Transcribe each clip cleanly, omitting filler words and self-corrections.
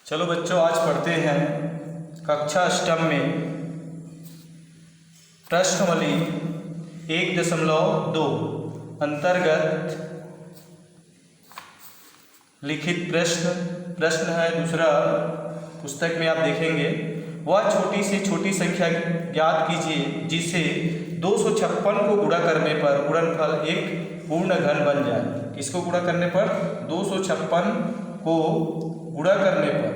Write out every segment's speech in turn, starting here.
चलो बच्चों, आज पढ़ते हैं कक्षा अष्टम में प्रश्नावली 1.2 अंतर्गत लिखित प्रश्न है दूसरा। पुस्तक में आप देखेंगे, वह छोटी से छोटी संख्या ज्ञात कीजिए जिसे 256 को गुणा करने पर गुणनफल एक पूर्ण घन बन जाए। इसको गुणा करने पर 256 को गुणा करने पर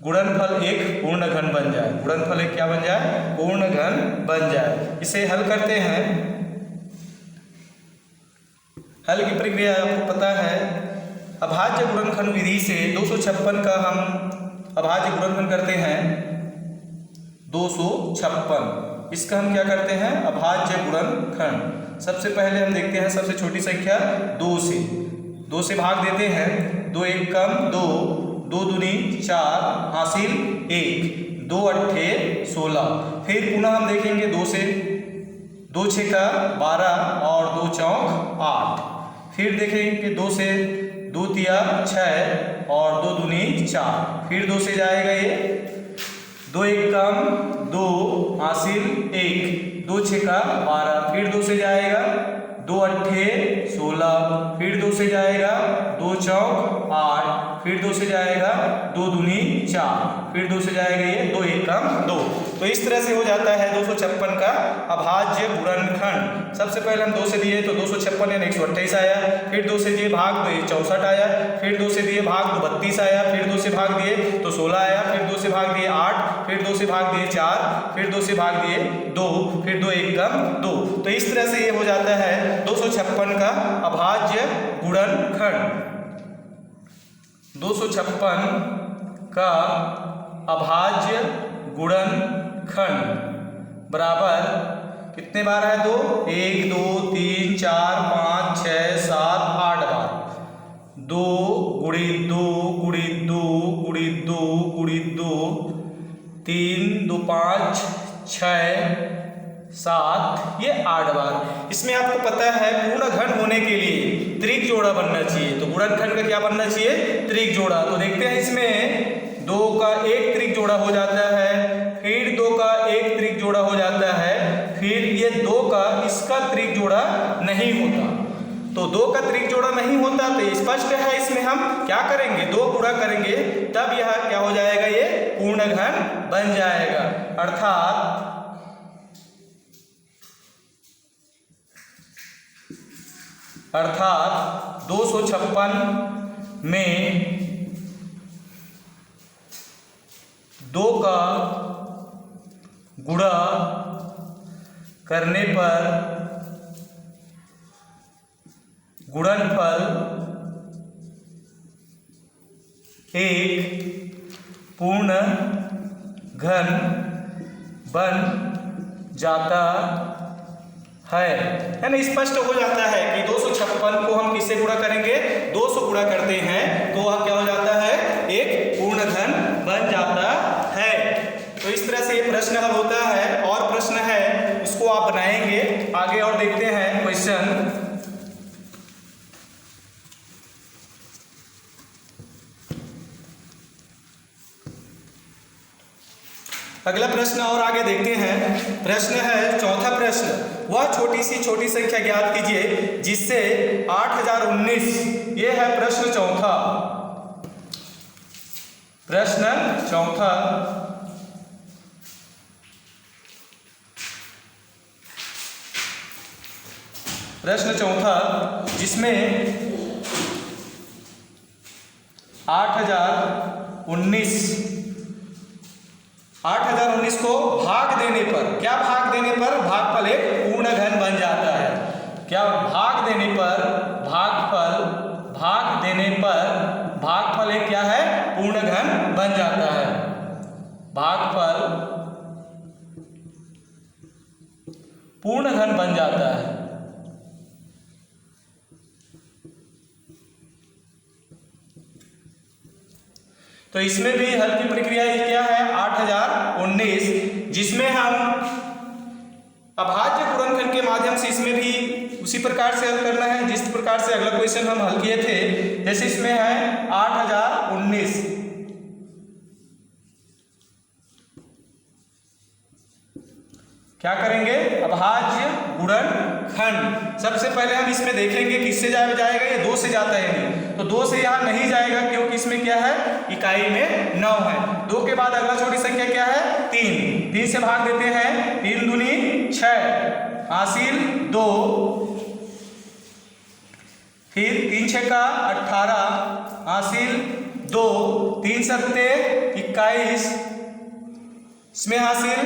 गुणनफल एक पूर्ण घन बन जाए। गुणनफल एक क्या बन जाए? पूर्ण घन बन जाए। इसे हल करते हैं। हल की प्रक्रिया आपको पता है। अभाज्य गुणनखंड विधि से 256 का हम अभाज्य गुणनखंड करते हैं 256। इसका हम क्या करते हैं? अभाज्य गुणनखंड। सबसे पहले हम देखते हैं सबसे छोटी संख्या 2 से भाग देते हैं। 2 एक कम 2, 2 दूनी 4 हासिल 1, 2 अट्ठे 16। फिर पुनः हम देखेंगे 2 से 2 छः का 12 और 2 चौक 8। फिर देखेंगे 2 से 2 तिया 6 और 2 दूनी 4। फिर 2 से जाएगा ये 2 एक कम 2 हासिल 1, 2 छः का 12। फिर 2 से जाएगा 2 अट्ठे 16। फिर 2 से जाएगा 2 चौक 8। फिर 2 से जाएगा 2 दूनी 4। फिर 2 से जाएगा ये 2 एक कम 2। तो इस तरह से हो जाता है 256 का अभाज्य गुणनखंड। सबसे पहले हम 2 से दिए तो 256 यानी 128 आया। फिर 2 से दिए भाग तो 64 आया। फिर 2 से दिए भाग तो 32 आया। फिर 2 से भाग दिए तो 16 आया। फिर 2 से भाग दिए 8। फिर 2 से भाग दिए 4। फिर 2 से भाग दिए 2। फिर 2 एक कम 2। तो इस तरह से ये हो जाता है 256 का अभाज्य गुणनखंड। 256 का अभाज्य गुणनखंड बराबर कितने बार है? 2 1 2 3 4 5 6 7 8 बार। 2 गुणित 2 गुणित 2 गुणित 2 गुणित 2 3 2 5 6 7, ये 8 बार। इसमें आपको पता है पूर्ण घन होने के लिए त्रिक जोड़ा बनना चाहिए। तो गुणनखंड का क्या बनना चाहिए? त्रिक जोड़ा। तो देखते हैं इसमें 2 का एक त्रिक जोड़ा हो जाता है। फिर 2 का एक त्रिक जोड़ा हो जाता है। फिर ये 2 का इसका त्रिक जोड़ा नहीं होता। तो 2 का त्रिक जोड़ा नहीं होता तो स्पष्ट है इसमें हम क्या करेंगे? 2 गुणा करेंगे तब यह क्या हो जाएगा? ये पूर्ण घन बन जाएगा। अर्थात 256 में 2 का गुणा करने पर गुणनफल एक पूर्ण घन बन जाता है। यानी स्पष्ट हो जाता है कि 256 को हम किससे गुणा करेंगे? 2 से गुणा करते हैं तो वह क्या हो जाता है? एक पूर्ण घन बन जाता है। तो इस तरह से ये प्रश्न हल होता है। और प्रश्न है उसको आप बनाएंगे आगे और देखते हैं क्वेश्चन। अगला प्रश्न और आगे देखते हैं। प्रश्न है चौथा प्रश्न, वह छोटी सी छोटी संख्या ज्ञात कीजिए जिससे 8019। ये है प्रश्न चौथा। प्रश्न चौथा जिसमें 8019 को भाग देने पर क्या? भाग देने पर भागफल एक पूर्ण घन बन जाता है। क्या? भाग देने पर भागफल एक क्या है? पूर्ण घन बन जाता है। भागफल पूर्ण घन बन जाता है। तो इसमें भी हल की प्रक्रिया क्या है? 8019, जिसमें हम अभाज्य गुणनखंड के माध्यम से इसमें भी उसी प्रकार से हल करना है जिस प्रकार से अगला क्वेश्चन हम हल किए थे। जैसे इसमें है 8019, क्या करेंगे, अभाज्य गुणनखंड। सबसे पहले हम इसमें देखेंगे किससे जाएगा, ये 2 से जाता है नहीं, तो 2 से यहाँ नहीं जाएगा क्योंकि इसमें क्या है, इकाई में 9 है। 2 के बाद अगला छोटी संख्या क्या है, 3। 3 से भाग देते हैं, 3 दूनी 6, हासिल 2, फिर 3 6 का 18, हासिल 2, 3 सत्ते 21, इसमें हासिल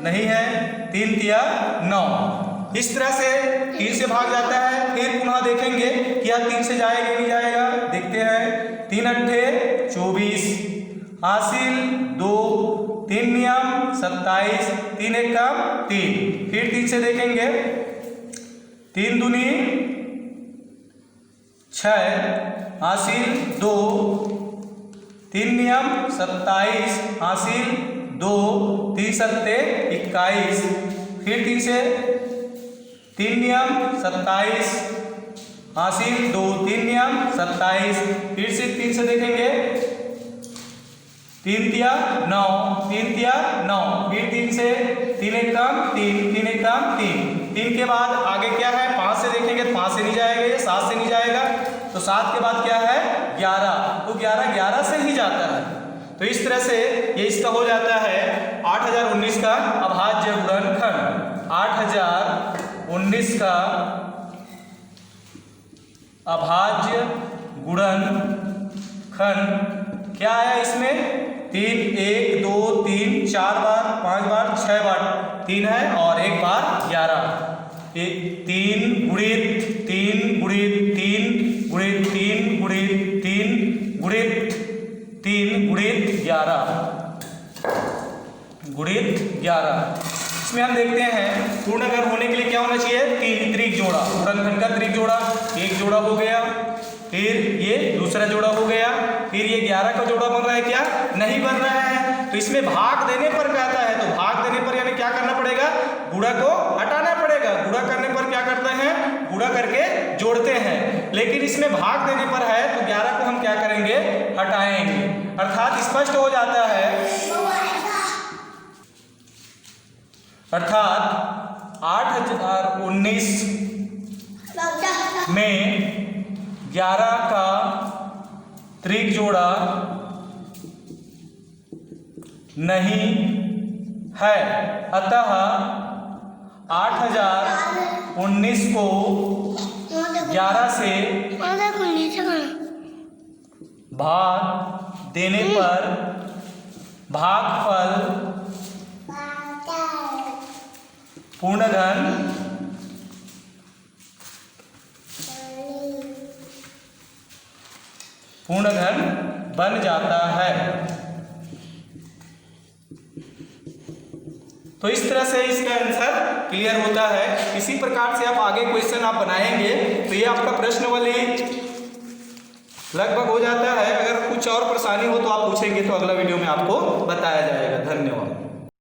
नहीं है, 3 तिया 9। इस तरह से 3 से भाग जाता है। फिर पुनः देखेंगे कि यह 3 से जाएगा नहीं जाएगा, देखते हैं। 3 अट्ठे 24, हासिल 2, 3 नियम 27, 3 एकम 3। फिर 3 से देखेंगे, 3 दूनी 6, हासिल 2, 3 नियम 27, हासिल 2, 3 सत्ते 21, फिर 3 से 3 नियम 27, हासिल 2, 3 नियम 27, फिर से 3 से देखेंगे, 3 तिया 9, 3 तिया 9, फिर 3 से 3 एकम 3, 3 एकम 3। 3 के बाद आगे क्या है, 5 से देखेंगे, 5 से नहीं जाएगा, ये 7 से नहीं जाएगा, तो 7 के बाद क्या है, 11, तो 11 से ही जाता है। तो इस तरह से ये इसका हो जाता है 8019 का अभाज्य गुणनखंड। 8019 का अभाज्य गुणनखंड क्या आया इसमें, 3 1 2 3 4 बार, 5 बार, 6 बार, 3 है और 1 बार 11। 3 गुणित 3 गुणित 3 गुणित 3 गुणित 3 गुणित 3 गुणित 11 गुणित 11। इसमें हम देखते हैं पूर्ण घन होने के लिए क्या होना चाहिए, 3 त्रिक जोड़ा, गुणनखंड का त्रिक जोड़ा, एक जोड़ा हो गया, फिर ये दूसरा जोड़ा हो गया, फिर ये 11 का जोड़ा बन रहा है, क्या नहीं बन रहा है। तो इसमें भाग देने पर कहता है, तो भाग देने पर यानी क्या करना पड़ेगा, गुणा को हटाना पड़ेगा। गुणा करने पर क्या करते हैं, गुणा करके जोड़ते हैं, लेकिन इसमें भाग देने पर है तो 11 को हम क्या करेंगे, हटाएंगे। अर्थात स्पष्ट हो जाता है, अर्थात 8019 में 11 का त्रिक जोड़ा नहीं है, अतः 8019 को 11 से भाग देने पर भागफल पूर्ण घन बन जाता है। तो इस तरह से इसका आंसर क्लियर होता है। इसी प्रकार से आप आगे क्वेश्चन आप बनाएंगे तो ये आपका प्रश्नावली लगभग हो जाता है। अगर कुछ और परेशानी हो तो आप पूछेंगे तो अगला वीडियो में आपको बताया जाएगा। धन्यवाद।